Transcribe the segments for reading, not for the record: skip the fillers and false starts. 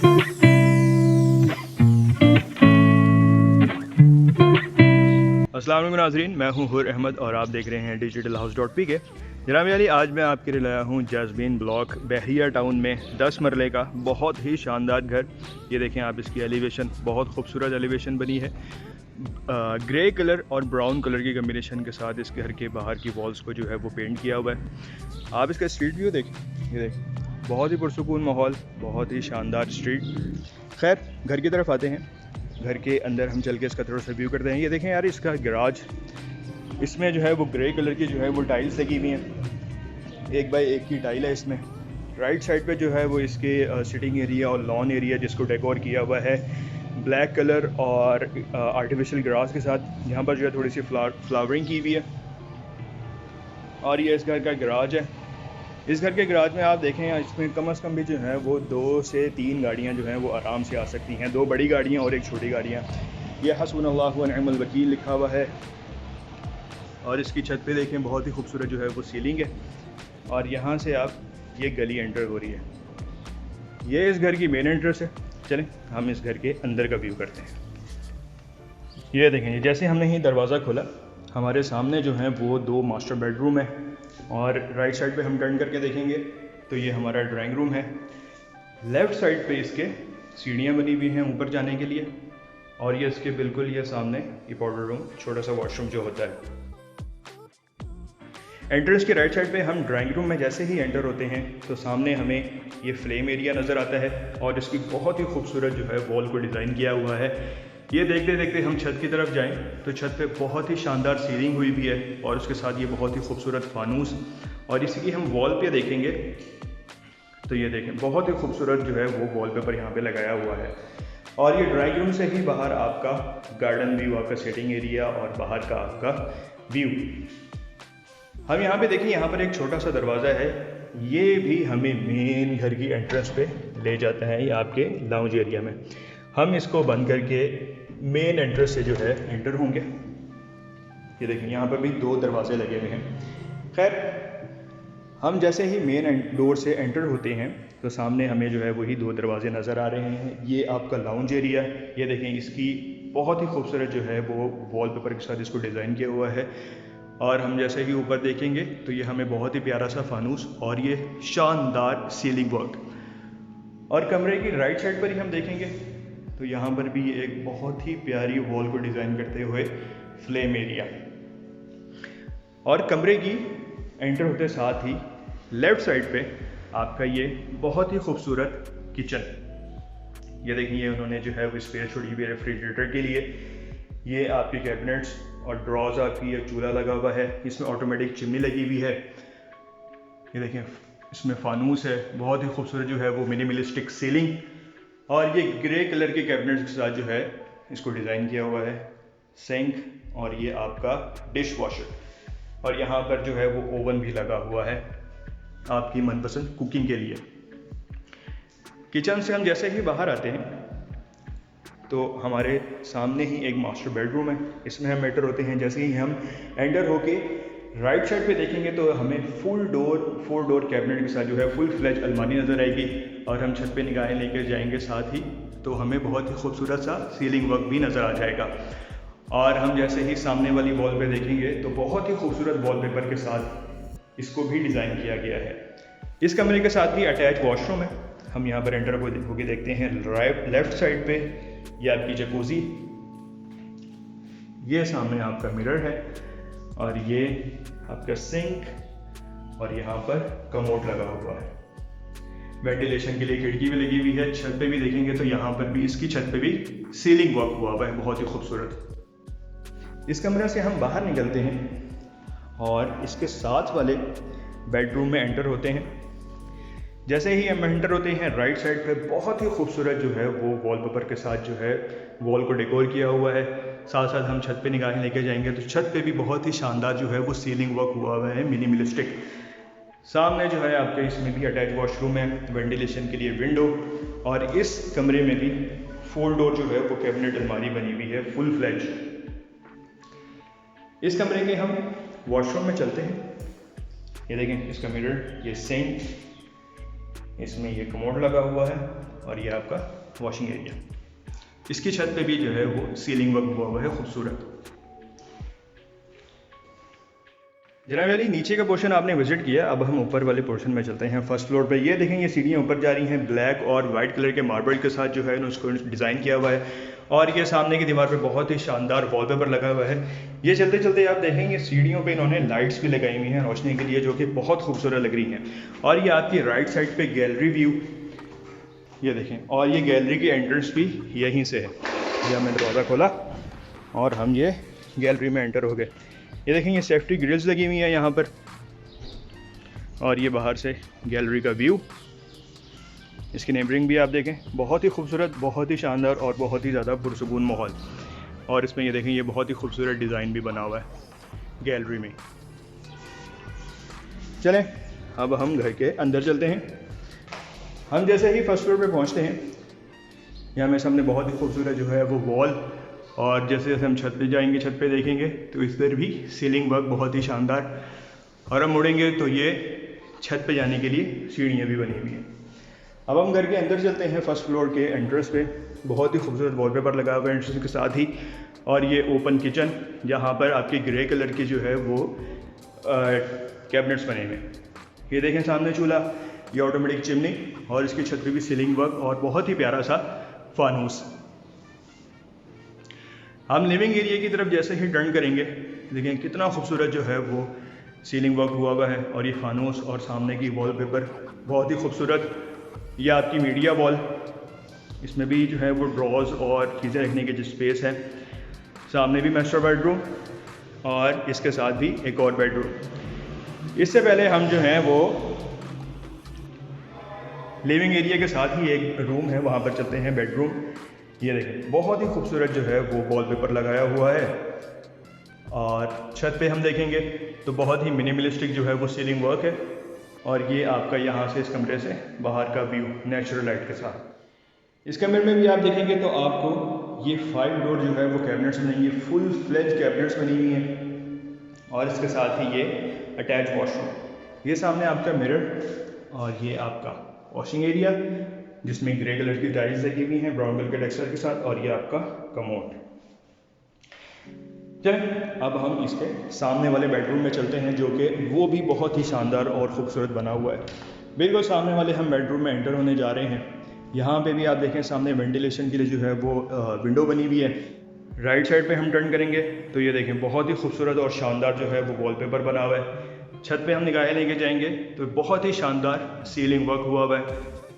अस्सलाम वालेकुम नाज़रीन, मैं हूं हुर अहमद और आप देख रहे हैं डिजिटल हाउस .pk। जनाब अली, आज मैं आपके लिए लाया हूं जैस्मीन ब्लॉक बहरिया टाउन में 10 मरले का बहुत ही शानदार घर। ये देखें आप, इसकी एलिवेशन बहुत खूबसूरत एलिवेशन बनी है। ग्रे कलर और ब्राउन कलर की कम्बिनेशन के साथ इस घर के बाहर की वॉल्स को जो है वो पेंट किया हुआ है। आप इसका स्ट्रीट व्यू देखें, ये देखें, बहुत ही पुरसुकून माहौल, बहुत ही शानदार स्ट्रीट। खैर, घर की तरफ आते हैं। घर के अंदर हम चल के इसका थोड़ा सा व्यू करते हैं। ये देखें यार, इसका गैराज, इसमें जो है वो ग्रे कलर की जो है वो टाइल्स लगी हुई हैं, 1 बाय 1 की टाइल है इसमें। राइट साइड पे जो है वो इसके सिटिंग एरिया और लॉन एरिया जिसको डेकोर किया हुआ है ब्लैक कलर और आर्टिफिशियल ग्रास के साथ। यहाँ पर जो है थोड़ी सी फ्लावरिंग की हुई है। और ये इस घर का गैराज है। इस घर के गैराज में आप देखें, इसमें कम से कम भी जो है वो 2 से 3 गाड़ियाँ जो हैं वो आराम से आ सकती हैं। 2 बड़ी गाड़ियाँ और 1 छोटी गाड़ियाँ। ये हस्बुनल्लाहु व निअमल वकील लिखा हुआ है। और इसकी छत पे देखें, बहुत ही खूबसूरत जो है वो सीलिंग है। और यहाँ से आप, ये गली एंटर हो रही है। ये इस घर की मेन एंट्रेंस है। चलें हम इस घर के अंदर का व्यू करते हैं। ये देखें, जैसे हमने ही दरवाज़ा खोला, हमारे सामने जो है वो 2 मास्टर बेडरूम है। और राइट साइड पे हम टर्न करके देखेंगे तो ये हमारा ड्राइंग रूम है। लेफ़्ट साइड पे इसके सीढ़ियाँ बनी हुई हैं ऊपर जाने के लिए। और ये इसके बिल्कुल ये सामने ये पाउडर रूम, छोटा सा वॉशरूम जो होता है। एंट्रेंस के राइट साइड पे हम ड्राइंग रूम में जैसे ही एंटर होते हैं तो सामने हमें ये फ्लेम एरिया नज़र आता है। और इसकी बहुत ही खूबसूरत जो है वॉल को डिज़ाइन किया हुआ है। ये देखते देखते हम छत की तरफ जाएं तो छत पे बहुत ही शानदार सीलिंग हुई भी है। और उसके साथ ये बहुत ही खूबसूरत फानूस। और इसकी हम वॉल पे देखेंगे तो ये देखें, बहुत ही खूबसूरत जो है वो वॉलपेपर यहाँ पे लगाया हुआ है। और ये ड्राइंग रूम से ही बाहर आपका गार्डन व्यू, आपका सेटिंग एरिया और बाहर का आपका व्यू। हम यहाँ पे देखें, यहाँ पर एक छोटा सा दरवाज़ा है। ये भी हमें मेन घर की एंट्रेंस पे ले जाता है, ये आपके लाउंज एरिया में। हम इसको बंद करके मेन एंट्रेंस से जो है एंटर होंगे। ये देखें, यहाँ पर भी 2 दरवाजे लगे हुए हैं। खैर, हम जैसे ही मेन डोर से एंटर होते हैं तो सामने हमें जो है वही 2 दरवाजे नज़र आ रहे हैं। ये आपका लाउंज एरिया। ये देखें, इसकी बहुत ही खूबसूरत जो है वो वॉलपेपर के साथ इसको डिज़ाइन किया हुआ है। और हम जैसे ही ऊपर देखेंगे तो ये हमें बहुत ही प्यारा सा फानूस और ये शानदार सीलिंग वर्क। और कमरे की राइट साइड पर ही हम देखेंगे तो यहाँ पर भी एक बहुत ही प्यारी वॉल को डिज़ाइन करते हुए फ्लेम एरिया। और कमरे की एंटर होते साथ ही लेफ़्ट साइड पे आपका ये बहुत ही खूबसूरत किचन। ये देखिए, उन्होंने जो है वो स्पेस छोड़ी हुई है रेफ्रिजरेटर के लिए। ये आपके कैबिनेट्स और ड्रॉज, आपकी एक चूल्हा लगा हुआ है। इसमें ऑटोमेटिक चिमनी लगी हुई है। ये देखें, इसमें फानूस है, बहुत ही खूबसूरत जो है वो मिनिमलिस्टिक सीलिंग। और ये ग्रे कलर के कैबिनेट्स के साथ जो है इसको डिज़ाइन किया हुआ है। सिंक और ये आपका डिश वॉशर। और यहाँ पर जो है वो ओवन भी लगा हुआ है आपकी मनपसंद कुकिंग के लिए। किचन से हम जैसे ही बाहर आते हैं तो हमारे सामने ही एक मास्टर बेडरूम है। इसमें हम एंटर होते हैं। जैसे ही हम एंटर होके राइट साइड पे देखेंगे तो हमें 4 डोर कैबिनेट के साथ जो है फुल फ्लैज अलमारी नज़र आएगी। और हम छत पे निगाहें लेकर जाएंगे साथ ही तो हमें बहुत ही खूबसूरत सा सीलिंग वर्क भी नज़र आ जाएगा। और हम जैसे ही सामने वाली वॉल पे देखेंगे तो बहुत ही खूबसूरत वॉलपेपर के साथ इसको भी डिज़ाइन किया गया है। इस कमरे के साथ ही अटैच वॉशरूम है। हम यहाँ पर एंटर होकर देखते हैं लेफ्ट साइड पे ये आपकी जकूज़ी। ये सामने आपका मिरर है और ये आपका सिंक और यहाँ पर कमोड लगा हुआ है। वेंटिलेशन के लिए खिड़की भी लगी हुई है। छत पे भी देखेंगे तो यहाँ पर भी, इसकी छत पे भी सीलिंग वर्क हुआ हुआ है, बहुत ही खूबसूरत। इस कमरे से हम बाहर निकलते हैं और इसके साथ वाले बेडरूम में एंटर होते हैं। जैसे ही हम एंटर होते हैं राइट साइड पे बहुत ही खूबसूरत जो है वो वॉलपेपर के साथ जो है वॉल को डेकोर किया हुआ है। साथ साथ हम छत पे निगाहें लेके जाएंगे तो छत पे भी बहुत ही शानदार जो है वो सीलिंग वर्क हुआ हुआ है, मिनिमलिस्टिक। सामने जो है आपके इसमें भी अटैच वॉशरूम है, वेंटिलेशन के लिए विंडो। और इस कमरे में भी 4 डोर जो है वो कैबिनेट अलमारी बनी हुई है, फुल फ्लैज। इस कमरे के हम वॉशरूम में चलते हैं। ये देखें, इसका मिरर, ये सिंक, इसमें ये कमोड लगा हुआ है। और ये आपका वॉशिंग एरिया। इसकी छत पे भी जो है वो सीलिंग वर्क हुआ है खूबसूरत। जनाब अली, नीचे का पोर्शन आपने विजिट किया, अब हम ऊपर वाले पोर्शन में चलते हैं। फर्स्ट फ्लोर पे ये देखेंगे सीढ़ियाँ ऊपर जा रही हैं, ब्लैक और वाइट कलर के मार्बल के साथ जो है उसको डिज़ाइन किया हुआ है। और ये सामने की दीवार पे बहुत ही शानदार वॉलपेपर लगा हुआ है। ये चलते चलते आप देखेंगे सीढ़ियों पे इन्होंने लाइट्स भी लगाई हुई हैं रोशनी के लिए, जो कि बहुत खूबसूरत लग रही हैं। और ये आपकी राइट साइड पे गैलरी व्यू, ये देखें, और ये गैलरी की एंट्रेंस भी यहीं से है। ये हमने दरवाज़ा खोला और हम ये गैलरी में एंटर हो गए। ये देखें, ये सेफ्टी ग्रिल्स लगी हुई हैं यहाँ पर, और ये बाहर से गैलरी का व्यू। इसकी नेबरिंग भी आप देखें, बहुत ही खूबसूरत, बहुत ही शानदार और बहुत ही ज़्यादा पुरसुकून माहौल। और इसमें ये देखें, ये बहुत ही खूबसूरत डिज़ाइन भी बना हुआ है गैलरी में। चलें अब हम घर के अंदर चलते हैं। हम जैसे ही फर्स्ट फ्लोर पे पहुंचते हैं, यहाँ में सामने बहुत ही खूबसूरत जो है वो वॉल, और जैसे जैसे हम छत पे जाएंगे, छत पे देखेंगे तो इस तरह भी सीलिंग वर्क बहुत ही शानदार। और हम मुड़ेंगे तो ये छत पे जाने के लिए सीढ़ियाँ भी बनी हुई हैं। अब हम घर के अंदर चलते हैं। फर्स्ट फ्लोर के एंट्रेंस पे बहुत ही खूबसूरत वॉलपेपर लगा हुआ है एंट्रेंस के साथ ही। और ये ओपन किचन, जहाँ पर आपके ग्रे कलर की जो है वो कैबिनेट्स बने हुए हैं। ये देखें सामने चूल्हा, ये ऑटोमेटिक चिमनी, और इसकी छत पे भी सीलिंग वर्क और बहुत ही प्यारा सा फानूस। हम लिविंग एरिया की तरफ जैसे ही टर्न करेंगे, देखें कितना खूबसूरत जो है वो सीलिंग वर्क हुआ है। और ये फानूस और सामने की वॉलपेपर बहुत ही खूबसूरत। ये आपकी मीडिया वॉल, इसमें भी जो है वो ड्रॉज और चीज़ें रखने की जो स्पेस है। सामने भी मास्टर बेडरूम और इसके साथ भी एक और बेडरूम। इससे पहले हम जो हैं वो लिविंग एरिया के साथ ही एक रूम है, वहाँ पर चलते हैं, बेडरूम। ये देखें बहुत ही खूबसूरत जो है वो वॉलपेपर लगाया हुआ है। और छत पे हम देखेंगे तो बहुत ही मिनिमलिस्टिक जो है वो सीलिंग वर्क है। और ये आपका यहाँ से इस कमरे से बाहर का व्यू नेचुरल लाइट के साथ। इस कमरे में भी आप देखेंगे तो आपको ये 5 डोर जो है वो कैबिनेट्स बनेंगे, फुल फ्लेज कैबिनेट्स बनी हुई हैं। और इसके साथ ही ये अटैच वॉशरूम, ये सामने आपका मिरर, और ये आपका वॉशिंग एरिया जिसमें ग्रे कलर की टाइल्स लगी हुई हैं ब्राउन कलर के टेक्सचर के साथ। और ये आपका कमोड। चलें अब हम इसके सामने वाले बेडरूम में चलते हैं, जो कि वो भी बहुत ही शानदार और ख़ूबसूरत बना हुआ है। बिल्कुल सामने वाले हम बेडरूम में एंटर होने जा रहे हैं। यहाँ पे भी आप देखें सामने वेंटिलेशन के लिए जो है वो विंडो बनी हुई है। राइट साइड पे हम टर्न करेंगे तो ये देखें बहुत ही खूबसूरत और शानदार जो है वो वॉलपेपर बना हुआ है। छत पे हम निगाहें लेके जाएंगे तो बहुत ही शानदार सीलिंग वर्क हुआ है।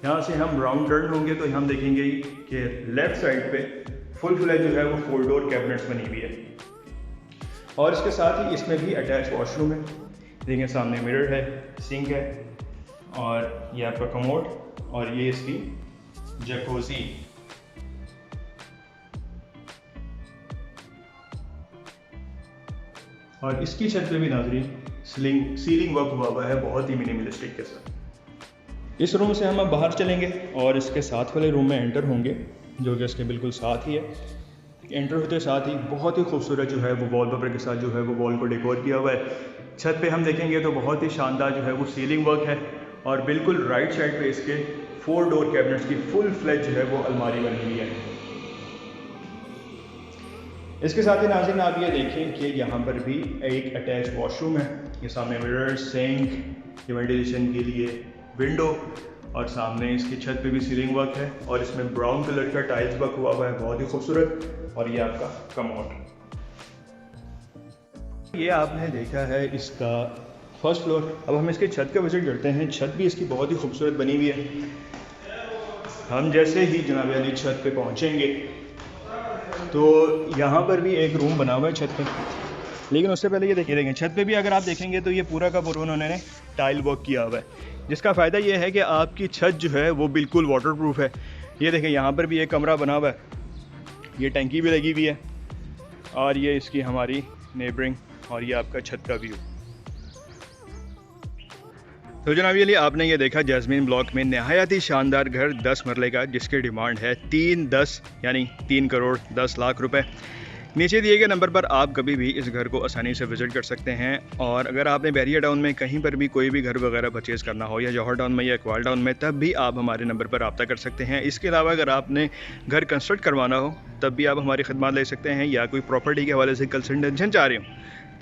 यहाँ से हम राउंड टर्न होंगे तो हम देखेंगे कि लेफ़्ट साइड पे फुल फ्लेज जो है वो 4 डोर कैबिनेट्स बनी हुई है। और इसके साथ ही इसमें भी अटैच वॉशरूम है। देखिए सामने मिरर है, सिंक है, और ये आपका कमोड, और ये इसकी जकूज़ी। और इसकी छत पे भी नाज़रीन सीलिंग वर्क हुआ है बहुत ही मिनिमलिस्टिक के साथ। इस रूम से हम अब बाहर चलेंगे और इसके साथ वाले रूम में एंटर होंगे, जो कि इसके बिल्कुल साथ ही है। एंटर होते साथ ही बहुत ही खूबसूरत जो है वो वॉलपेपर के साथ जो है वो वॉल को डेकोर किया हुआ है। छत पे हम देखेंगे तो बहुत ही शानदार जो है वो सीलिंग वर्क है। और बिल्कुल राइट साइड पे इसके 4 डोर कैबिनेट्स की फुल फ्लेज जो है वो अलमारी बनी हुई है। इसके साथ ही नाज़रीन आप ये देखें कि यहाँ पर भी एक अटैच वॉशरूम है। ये सामने मिरर, सिंक, वेंटिलेशन के लिए विंडो, और सामने इसकी छत पे भी सीलिंग वर्क है। और इसमें ब्राउन कलर का टाइल्स वर्क हुआ है बहुत ही खूबसूरत। और ये आपका कमोड। ये आपने देखा है इसका फर्स्ट फ्लोर। अब हम इसके छत का विजिट करते हैं। छत भी इसकी बहुत ही खूबसूरत बनी हुई है। हम जैसे ही जनाब अली छत पे पहुंचेंगे तो यहाँ पर भी एक रूम बना हुआ है छत पे, लेकिन उससे पहले ये देखें छत पे भी अगर आप देखेंगे तो ये पूरा का पूरा उन्होंने टाइल वर्क किया हुआ है, जिसका फ़ायदा ये है कि आपकी छत जो है वो बिल्कुल वाटरप्रूफ है। ये देखें यहाँ पर भी एक कमरा बना हुआ है, ये टंकी भी लगी हुई है, और ये इसकी हमारी नेबरिंग, और ये आपका छत का व्यू। तो जनाब ये आपने ये देखा जैस्मीन ब्लॉक में नहायत ही शानदार घर 10 मरले का, जिसकी डिमांड है 3 करोड़ 10 लाख रुपए। नीचे दिए गए नंबर पर आप कभी भी इस घर को आसानी से विज़िट कर सकते हैं। और अगर आपने बैरिया टाउन में कहीं पर भी कोई भी घर वगैरह परचेज़ करना हो, या जौहर टाउन में या इकबाल टाउन में, तब भी आप हमारे नंबर पर रब्ता कर सकते हैं। इसके अलावा अगर आपने घर कंस्ट्रक्ट करवाना हो तब भी आप हमारी खिदमत ले सकते हैं, या कोई प्रॉपर्टी के हवाले से कंसल्टेशन चाह रहे हो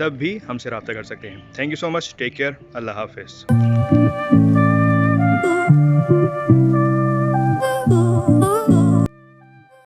तब भी हमसे रब्ता कर सकते हैं। Thank you so much, take care, अल्लाह हाफ़िज़।